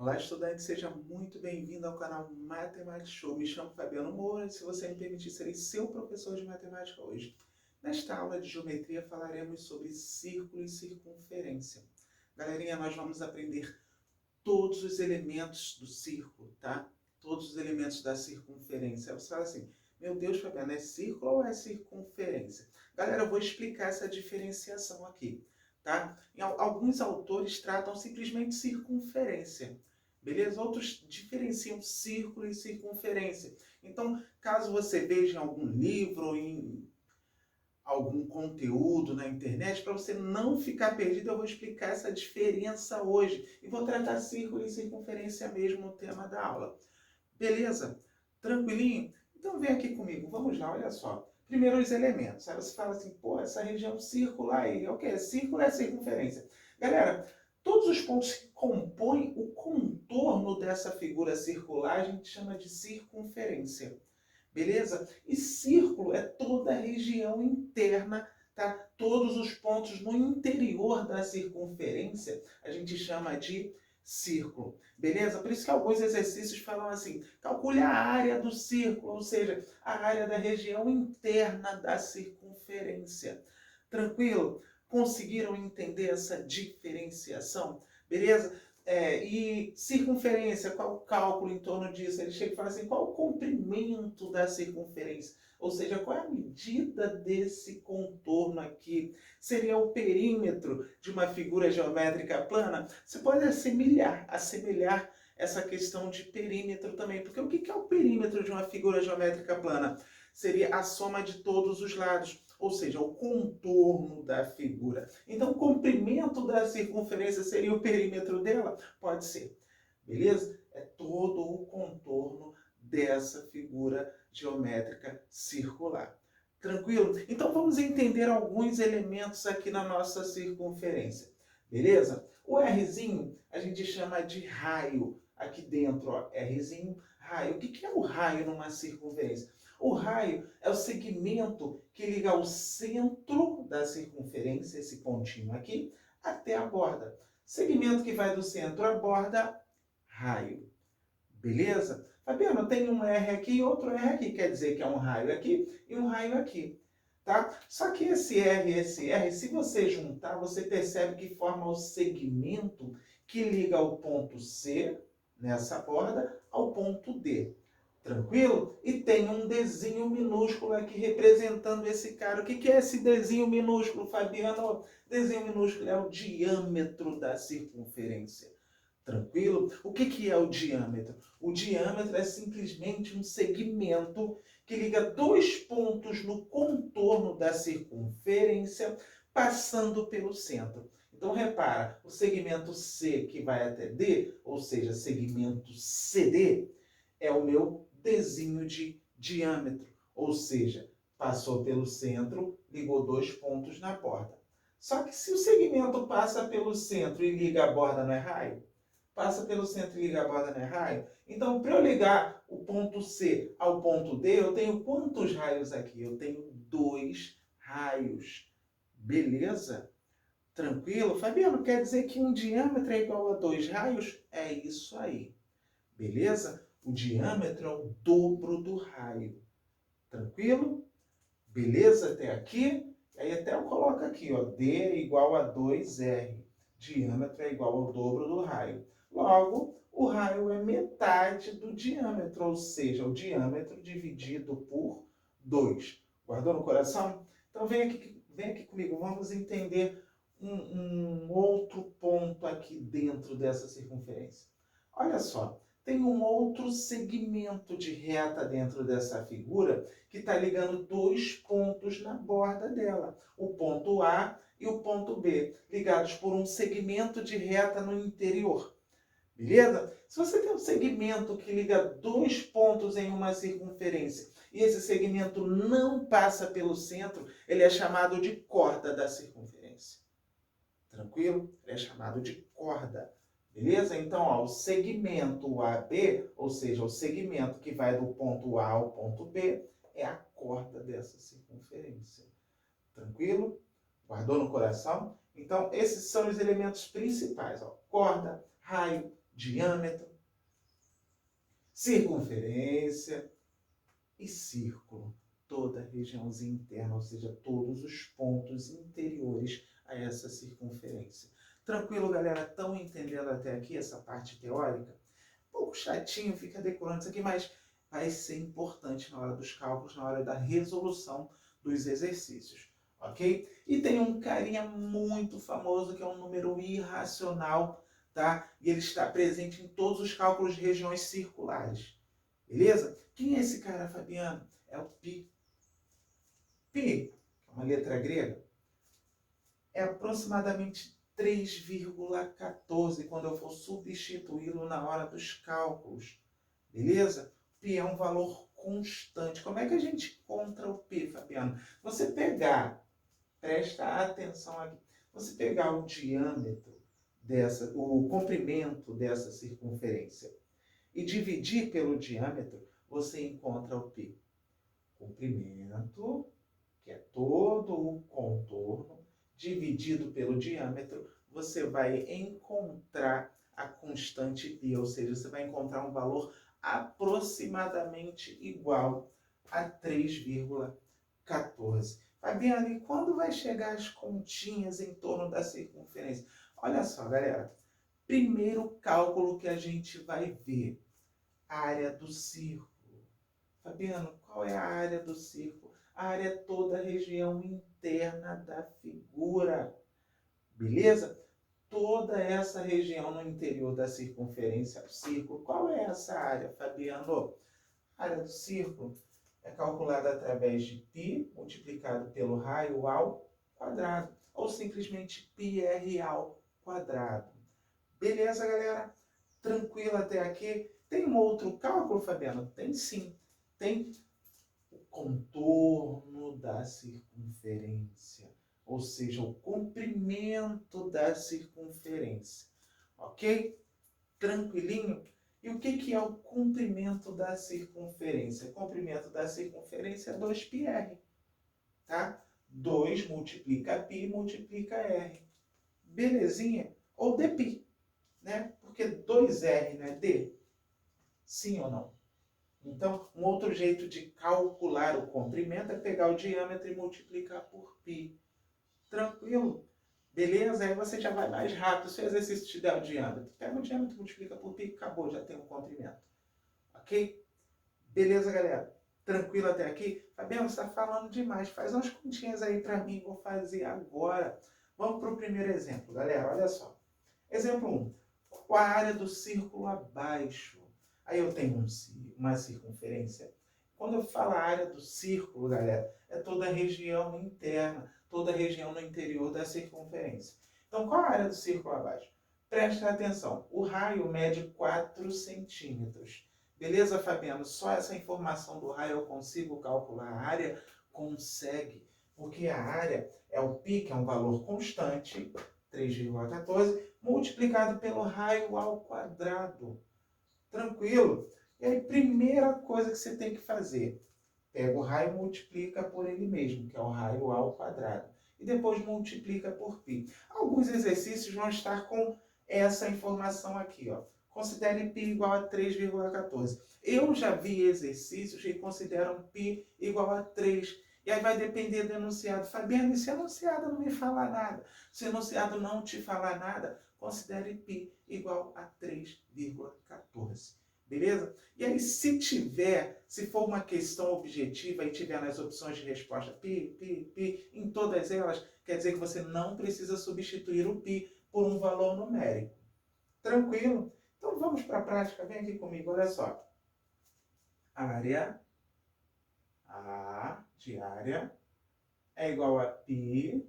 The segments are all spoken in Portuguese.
Olá, estudante, seja muito bem-vindo ao canal Matemática Show. Me chamo Fabiano Moura e, se você me permitir, serei seu professor de matemática hoje. Nesta aula de geometria falaremos sobre círculo e circunferência. Galerinha, nós vamos aprender todos os elementos do círculo, tá? Todos os elementos da circunferência. Aí você fala assim, meu Deus, Fabiano, é círculo ou é circunferência? Galera, eu vou explicar essa diferenciação aqui, tá? Alguns autores tratam simplesmente circunferência, beleza? Outros diferenciam círculo e circunferência. Então, caso você veja em algum livro ou em algum conteúdo na internet, para você não ficar perdido, eu vou explicar essa diferença hoje. E vou tratar círculo e circunferência mesmo no tema da aula. Beleza? Tranquilinho? Então vem aqui comigo, vamos lá, olha só. Primeiro os elementos. Aí você fala assim, pô, essa região circular aí, é o quê? Círculo é circunferência. Galera, todos os pontos que compõem o contorno dessa figura circular a gente chama de circunferência. Beleza? E círculo é toda a região interna, tá? Todos os pontos no interior da circunferência a gente chama de círculo. Beleza? Por isso que alguns exercícios falam assim, calcule a área do círculo, ou seja, a área da região interna da circunferência. Tranquilo? Conseguiram entender essa diferenciação? Beleza? E circunferência, qual o cálculo em torno disso? Ele chega e fala assim, qual o comprimento da circunferência? Ou seja, qual é a medida desse contorno aqui? Seria o perímetro de uma figura geométrica plana? Você pode assemelhar essa questão de perímetro também. Porque o que é o perímetro de uma figura geométrica plana? Seria a soma de todos os lados, ou seja, o contorno da figura. Então, o comprimento da circunferência seria o perímetro dela? Pode ser. Beleza? É todo o contorno dessa figura geométrica circular. Tranquilo? Então, vamos entender alguns elementos aqui na nossa circunferência. Beleza? O Rzinho a gente chama de raio. Aqui dentro, ó, Rzinho, raio. O que é o raio numa circunferência? O raio é o segmento que liga o centro da circunferência, esse pontinho aqui, até a borda. Segmento que vai do centro à borda, raio. Beleza? Fabiano, tem um R aqui e outro R aqui. Quer dizer que é um raio aqui e um raio aqui. Tá? Só que esse R e esse R, se você juntar, você percebe que forma o segmento que liga o ponto C, nessa borda, ao ponto D. Tranquilo? E tem um Dzinho minúsculo aqui representando esse cara. O que é esse Dzinho minúsculo, Fabiano? Dzinho minúsculo é o diâmetro da circunferência. Tranquilo? O que é o diâmetro? O diâmetro é simplesmente um segmento que liga dois pontos no contorno da circunferência, passando pelo centro. Então, repara, o segmento C que vai até D, ou seja, segmento CD, é o meu Dzinho de diâmetro. Ou seja, passou pelo centro, ligou dois pontos na borda. Só que se o segmento passa pelo centro e liga a borda, não é raio? Passa pelo centro e liga a borda, não é raio? Então, para eu ligar o ponto C ao ponto D, eu tenho quantos raios aqui? Eu tenho dois raios. Beleza? Tranquilo? Fabiano, quer dizer que um diâmetro é igual a dois raios? É isso aí. Beleza? O diâmetro é o dobro do raio. Tranquilo? Beleza até aqui? Aí até eu coloco aqui, ó, D é igual a 2R. Diâmetro é igual ao dobro do raio. Logo, o raio é metade do diâmetro, ou seja, o diâmetro dividido por 2. Guardou no coração? Então vem aqui comigo, vamos entender um outro ponto aqui dentro dessa circunferência. Olha só, tem um outro segmento de reta dentro dessa figura que está ligando dois pontos na borda dela, o ponto A e o ponto B, ligados por um segmento de reta no interior. Beleza? Se você tem um segmento que liga dois pontos em uma circunferência e esse segmento não passa pelo centro, ele é chamado de corda da circunferência. Tranquilo? Ele é chamado de corda. Beleza? Então, ó, o segmento AB, ou seja, o segmento que vai do ponto A ao ponto B, é a corda dessa circunferência. Tranquilo? Guardou no coração? Então, esses são os elementos principais. Ó. Corda, raio, diâmetro, circunferência e círculo. Toda a regiãozinha interna, ou seja, todos os pontos interiores a essa circunferência. Tranquilo, galera? Estão entendendo até aqui essa parte teórica? Um pouco chatinho, fica decorando isso aqui, mas vai ser importante na hora dos cálculos, na hora da resolução dos exercícios, ok? E tem um carinha muito famoso que é um número irracional, tá? E ele está presente em todos os cálculos de regiões circulares, beleza? Quem é esse cara, Fabiano? É o π. Π, que é uma letra grega, é aproximadamente 3,14 quando eu for substituí-lo na hora dos cálculos. Beleza? Π é um valor constante. Como é que a gente encontra o π, Fabiano? Você pegar, presta atenção aqui, você pegar o diâmetro o comprimento dessa circunferência e dividir pelo diâmetro, você encontra o π. Comprimento, que é todo o contorno, dividido pelo diâmetro, você vai encontrar a constante π, ou seja, você vai encontrar um valor aproximadamente igual a 3,14. Fabiana, e quando vai chegar as continhas em torno da circunferência? Olha só, galera. Primeiro cálculo que a gente vai ver, a área do círculo. Fabiano, qual é a área do círculo? A área é toda a região interna da figura. Beleza? Toda essa região no interior da circunferência do círculo. Qual é essa área, Fabiano? A área do círculo é calculada através de π multiplicado pelo raio ao quadrado. Ou simplesmente πr ao quadrado. Beleza, galera? Tranquilo até aqui? Tem um outro cálculo, Fabiano? Tem sim. Tem o contorno da circunferência, ou seja, o comprimento da circunferência, ok? Tranquilinho? E o que é o comprimento da circunferência? O comprimento da circunferência é 2πr, tá? 2 multiplica π multiplica r. Belezinha? Ou dπ, né? Porque 2r não é d? Sim ou não? Então, um outro jeito de calcular o comprimento é pegar o diâmetro e multiplicar por π. Tranquilo? Beleza? Aí você já vai mais rápido. Se o exercício te der o diâmetro, pega o diâmetro e multiplica por π, acabou, já tem o comprimento. Ok? Beleza, galera? Tranquilo até aqui? Fabiano, você está falando demais. Faz umas continhas aí para mim, vou fazer agora. Vamos para o primeiro exemplo, galera. Olha só. Exemplo 1. Qual a área do círculo abaixo? Aí eu tenho uma circunferência. Quando eu falo a área do círculo, galera, é toda a região interna, toda a região no interior da circunferência. Então, qual a área do círculo abaixo? Presta atenção, o raio mede 4 centímetros. Beleza, Fabiano? Só essa informação do raio eu consigo calcular a área? Consegue, porque a área é o π, que é um valor constante, 3,14, multiplicado pelo raio ao quadrado. Tranquilo? E aí, primeira coisa que você tem que fazer, pega o raio e multiplica por ele mesmo, que é o raio ao quadrado. E depois multiplica por π. Alguns exercícios vão estar com essa informação aqui, ó. Considere π igual a 3,14. Eu já vi exercícios que consideram π igual a 3. E aí vai depender do enunciado. Fabiano, e se o enunciado não me falar nada? Se o enunciado não te falar nada, considere π igual a 3,14. Beleza? E aí, se for uma questão objetiva e tiver nas opções de resposta π, em todas elas, quer dizer que você não precisa substituir o π por um valor numérico. Tranquilo? Então vamos para a prática. Vem aqui comigo, olha só. Área A de área é igual a π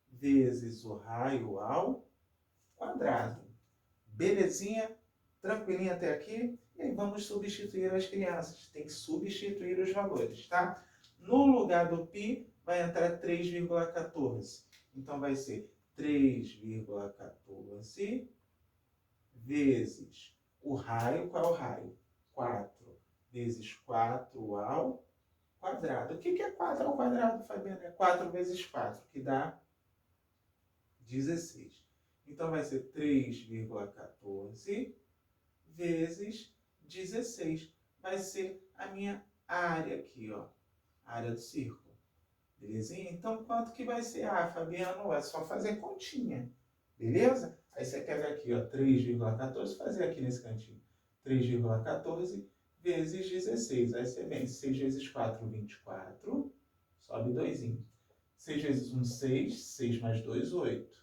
vezes o raio ao quadrado. Belezinha? Tranquilinha até aqui? E aí vamos substituir as crianças. Tem que substituir os valores, tá? No lugar do π vai entrar 3,14. Então vai ser 3,14 vezes o raio. Qual é o raio? 4 vezes 4 ao quadrado. O que é 4 ao quadrado, Fabiana? É 4 vezes 4, que dá 16. Então vai ser 3,14 vezes 16. Vai ser a minha área aqui, ó. Área do círculo. Belezinha? Então, quanto que vai ser? Ah, Fabiano, é só fazer continha. Beleza? Aí você pega aqui, ó, 3,14, fazer aqui nesse cantinho. 3,14 vezes 16. Aí você vem 6 vezes 4, 24. Sobe 2. 6 vezes 1, 6. 6 mais 2, 8.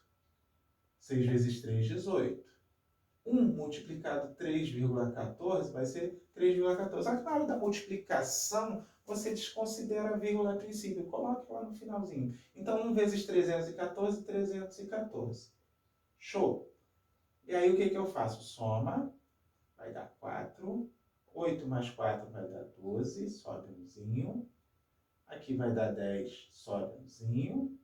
6 vezes 3, 18. 1 multiplicado 3,14 vai ser 3,14. Só que na hora da multiplicação, você desconsidera a vírgula a princípio. Coloque lá no finalzinho. Então, 1 vezes 314, 314. Show! E aí, o que eu faço? Soma, vai dar 4. 8 mais 4 vai dar 12, sobe umzinho. Aqui vai dar 10, sobe umzinho.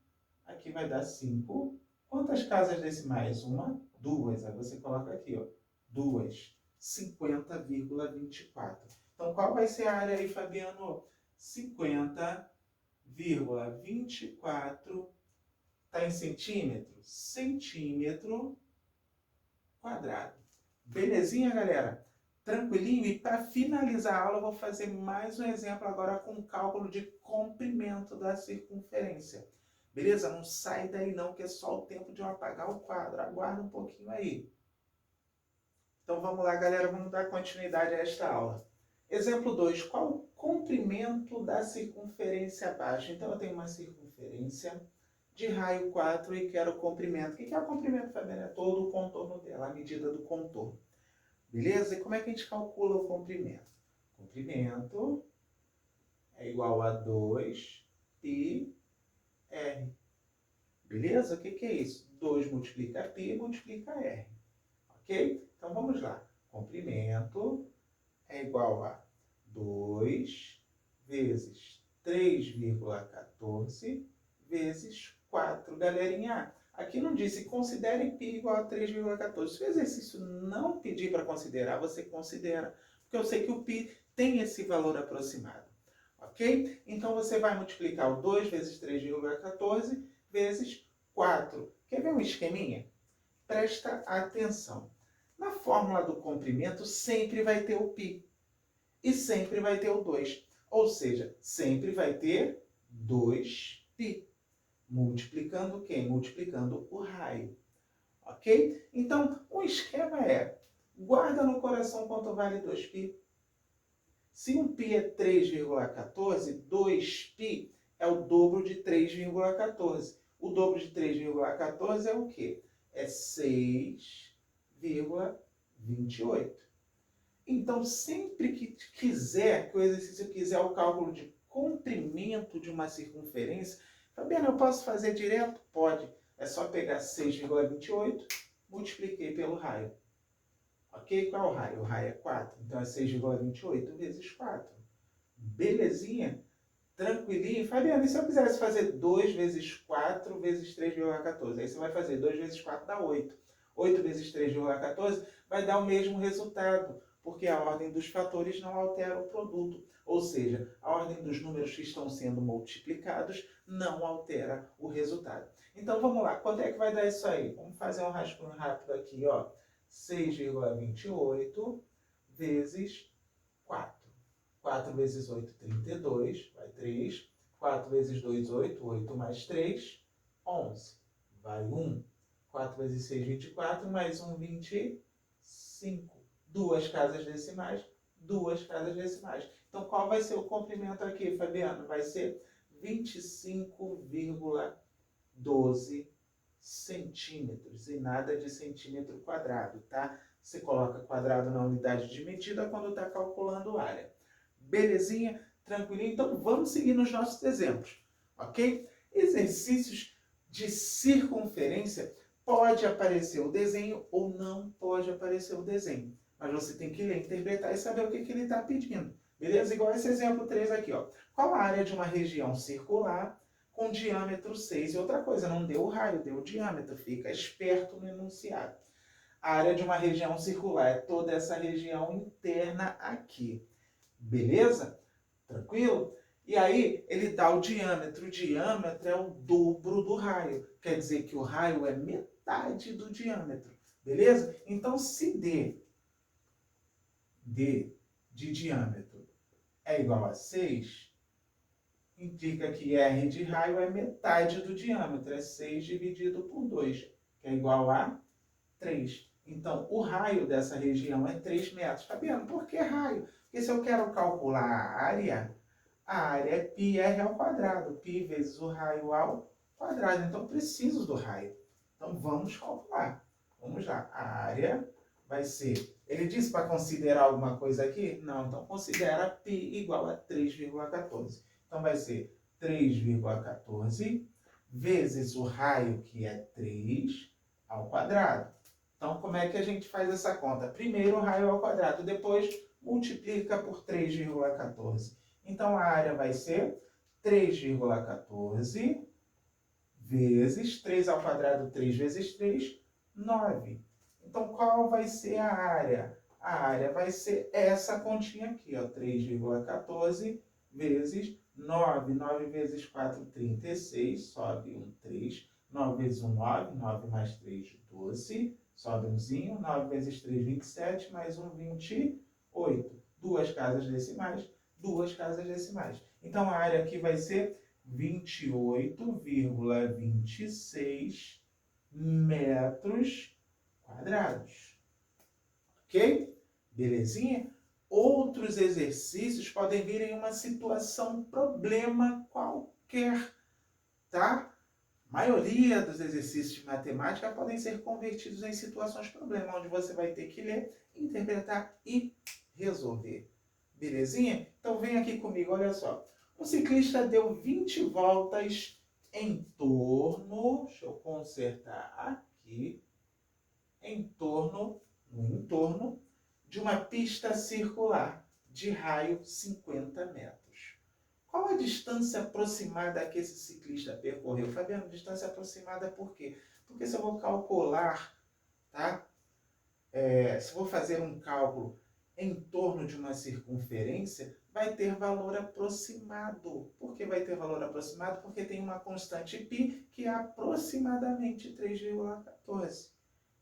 Aqui vai dar 5. Quantas casas decimais? 1, 2. Aí você coloca aqui, ó. 2. 50,24. Então, qual vai ser a área aí, Fabiano? 50,24. Está em centímetro? Centímetro quadrado. Belezinha, galera? Tranquilinho? E para finalizar a aula, eu vou fazer mais um exemplo agora com cálculo de comprimento da circunferência. Beleza? Não sai daí não, que é só o tempo de eu apagar o quadro. Aguarda um pouquinho aí. Então vamos lá, galera. Vamos dar continuidade a esta aula. Exemplo 2. Qual o comprimento da circunferência abaixo? Então eu tenho uma circunferência de raio 4 e quero o comprimento. O que é o comprimento, Fabiano? É todo o contorno dela, a medida do contorno. Beleza? E como é que a gente calcula o comprimento? Comprimento é igual a 2πr. Beleza? O que é isso? 2 multiplica π multiplica r. Ok? Então vamos lá. Comprimento é igual a 2 vezes 3,14 vezes 4. Galerinha, aqui não disse considere π igual a 3,14. Se o exercício não pedir para considerar, você considera. Porque eu sei que o π tem esse valor aproximado. Ok? Então você vai multiplicar o 2 vezes 3,14 vezes 4. Quer ver um esqueminha? Presta atenção. Na fórmula do comprimento sempre vai ter o π. E sempre vai ter o 2. Ou seja, sempre vai ter 2π. Multiplicando quem? Multiplicando o raio. Ok? Então, o esquema é, guarda no coração quanto vale 2π. Se um π é 3,14, 2π é o dobro de 3,14. O dobro de 3,14 é o quê? É 6,28. Então, sempre que quiser, que o exercício quiser o cálculo de comprimento de uma circunferência, Fabiano, eu posso fazer direto? Pode. É só pegar 6,28, multipliquei pelo raio. Ok? Qual é o raio? O raio é 4. Então, é 6,28 vezes 4. Belezinha? Tranquilinho? Fabiano, e se eu quisesse fazer 2 vezes 4 vezes 3,14? Aí você vai fazer 2 vezes 4 dá 8. 8 vezes 3,14 vai dar o mesmo resultado, porque a ordem dos fatores não altera o produto. Ou seja, a ordem dos números que estão sendo multiplicados não altera o resultado. Então vamos lá, quanto é que vai dar isso aí? Vamos fazer um rascunho rápido aqui, ó. 6,28 vezes 4. 4 vezes 8, 32, vai 3. 4 vezes 2, 8. 8 mais 3, 11. Vai 1. 4 vezes 6, 24, mais 1, 25. Duas casas decimais, duas casas decimais. Então, qual vai ser o comprimento aqui, Fabiano? Vai ser 25,12 centímetros e nada de centímetro quadrado, tá? Você coloca quadrado na unidade de medida quando está calculando área. Belezinha? Tranquilinho? Então, vamos seguir nos nossos exemplos, ok? Exercícios de circunferência. Pode aparecer o desenho ou não pode aparecer o desenho. Mas você tem que ler, interpretar e saber o que ele está pedindo. Beleza? Igual esse exemplo 3 aqui, ó. Qual a área de uma região circular com diâmetro 6? E outra coisa, não deu o raio, deu o diâmetro. Fica esperto no enunciado. A área de uma região circular é toda essa região interna aqui. Beleza? Tranquilo? E aí, ele dá o diâmetro. O diâmetro é o dobro do raio. Quer dizer que o raio é metade do diâmetro. Beleza? Então, se D D de diâmetro é igual a 6, indica que R de raio é metade do diâmetro, é 6 dividido por 2, que é igual a 3. Então, o raio dessa região é 3 metros. Fabiano, por que raio? Porque se eu quero calcular a área é πr ao quadrado. Π vezes o raio ao quadrado. Então, eu preciso do raio. Então, vamos calcular. Vamos lá. A área vai ser... Ele disse para considerar alguma coisa aqui? Não. Então, considera π igual a 3,14. Então, vai ser 3,14 vezes o raio, que é 3, ao quadrado. Então, como é que a gente faz essa conta? Primeiro o raio ao quadrado, depois multiplica por 3,14. Então, a área vai ser 3,14 vezes 3 ao quadrado, 3 vezes 3, 9. Então, qual vai ser a área? A área vai ser essa continha aqui, ó, 3,14 vezes 9. 9 vezes 4, 36, sobe um 3. 9 vezes 1, 9. 9 mais 3, 12. Sobe umzinho. 9 vezes 3, 27. Mais 1, 28. Duas casas decimais. Duas casas decimais. Então, a área aqui vai ser 28,26 metros quadrados. Ok? Belezinha? Outros exercícios podem vir em uma situação, problema qualquer, tá? A maioria dos exercícios de matemática podem ser convertidos em situações problema, onde você vai ter que ler, interpretar e resolver. Belezinha? Então vem aqui comigo, olha só. Um ciclista deu 20 voltas em torno, deixa eu consertar aqui, no entorno de uma pista circular de raio 50 metros. Qual a distância aproximada que esse ciclista percorreu? Fabiano, distância aproximada por quê? Porque se eu vou calcular, tá? Se eu vou fazer um cálculo em torno de uma circunferência, vai ter valor aproximado. Por que vai ter valor aproximado? Porque tem uma constante π que é aproximadamente 3,14.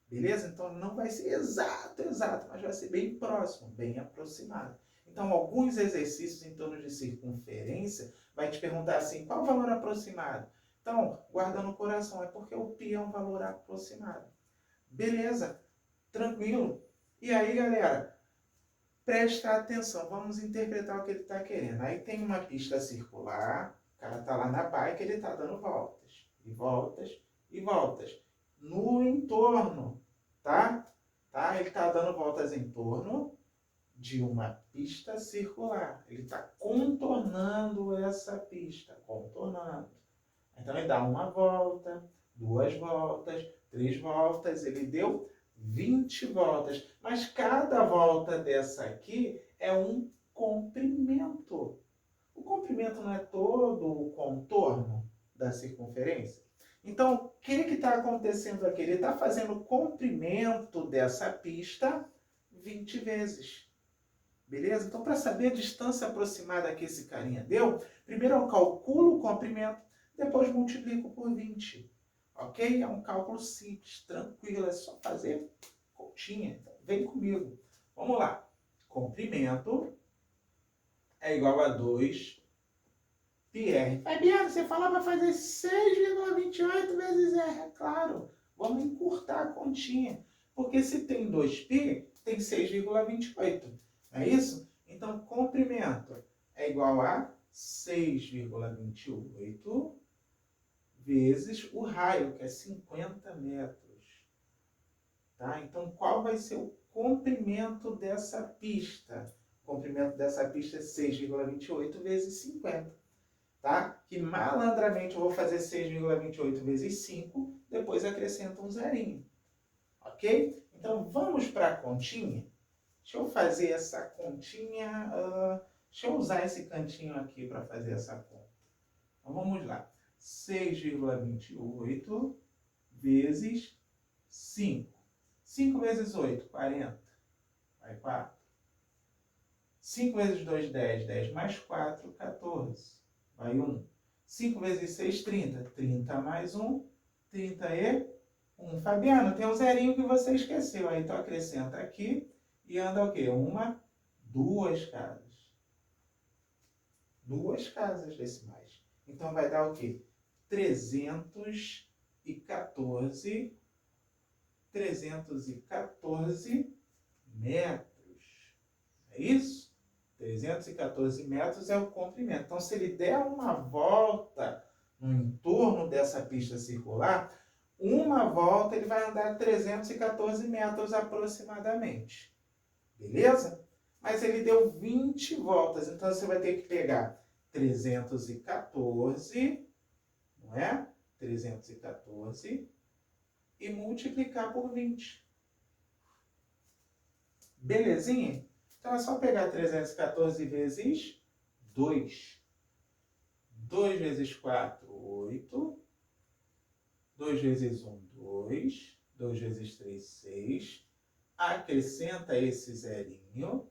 Beleza? Então não vai ser exato, mas vai ser bem próximo, bem aproximado. Então, alguns exercícios em torno de circunferência vai te perguntar assim, qual o valor aproximado? Então, guarda no coração, é porque o π é um valor aproximado. Beleza? Tranquilo? E aí, galera, presta atenção, vamos interpretar o que ele está querendo. Aí tem uma pista circular, o cara está lá na bike, ele está dando voltas, e voltas, e voltas. No entorno, tá? Ele está dando voltas em torno de uma pista circular. Ele está contornando essa pista, contornando. Então, ele dá uma volta, 2 voltas, 3 voltas, ele deu 20 voltas. Mas cada volta dessa aqui é um comprimento. O comprimento não é todo o contorno da circunferência? Então, o que está acontecendo aqui? Ele está fazendo o comprimento dessa pista 20 vezes. Beleza? Então, para saber a distância aproximada que esse carinha deu, primeiro eu calculo o comprimento, depois multiplico por 20. Ok? É um cálculo simples, tranquilo, é só fazer continha. Então, vem comigo. Vamos lá. Comprimento é igual a 2 πr. Fabiano, você falou para fazer 6,28 vezes R. É claro, vamos encurtar a continha. Porque se tem 2π, tem 6,28. Não é isso? Então, comprimento é igual a 6,28 vezes o raio, que é 50 metros. Tá? Então, qual vai ser o comprimento dessa pista? O comprimento dessa pista é 6,28 vezes 50. Tá? Que malandramente eu vou fazer 6,28 vezes 5, depois acrescento um zerinho. Ok? Então, vamos para a continha? Deixa eu fazer essa continha... deixa eu usar esse cantinho aqui para fazer essa conta. Então, vamos lá. 6,28 vezes 5. 5 vezes 8, 40. Vai 4. 5 vezes 2, 10. 10 mais 4, 14. Vai 1. 5 vezes 6, 30. 30 mais 1, 31. Fabiano, tem um zerinho que você esqueceu. Aí, então, acrescenta aqui e anda o quê? Uma Duas casas. Duas casas decimais. Então vai dar o quê? 314 metros. É isso? 314 metros é o comprimento. Então, se ele der uma volta no entorno dessa pista circular, uma volta ele vai andar 314 metros aproximadamente. Beleza? Mas ele deu 20 voltas, então você vai ter que pegar 314, não é? 314 e multiplicar por 20. Belezinha? Então é só pegar 314 vezes 2. 2 vezes 4, 8. 2 vezes 1, 2. 2 vezes 3, 6. Acrescenta esse zerinho,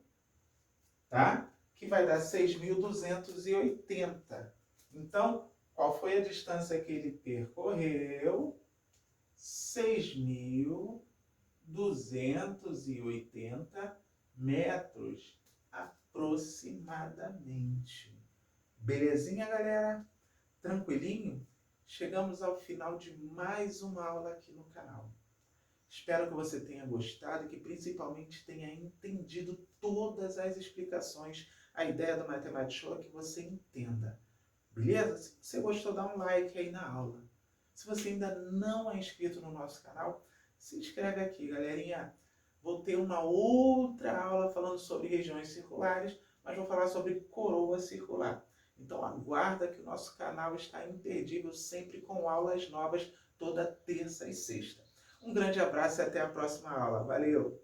tá? Que vai dar 6.280. Então, qual foi a distância que ele percorreu? 6.280 metros aproximadamente. Belezinha, galera? Tranquilinho? Chegamos ao final de mais uma aula aqui no canal. Espero que você tenha gostado e que principalmente tenha entendido todas as explicações. A ideia do Matemática Show é que você entenda. Beleza? Se você gostou, dá um like aí na aula. Se você ainda não é inscrito no nosso canal, se inscreve aqui, galerinha. Vou ter uma outra aula falando sobre regiões circulares, mas vou falar sobre coroa circular. Então aguarda que o nosso canal está imperdível, sempre com aulas novas, toda terça e sexta. Um grande abraço e até a próxima aula. Valeu!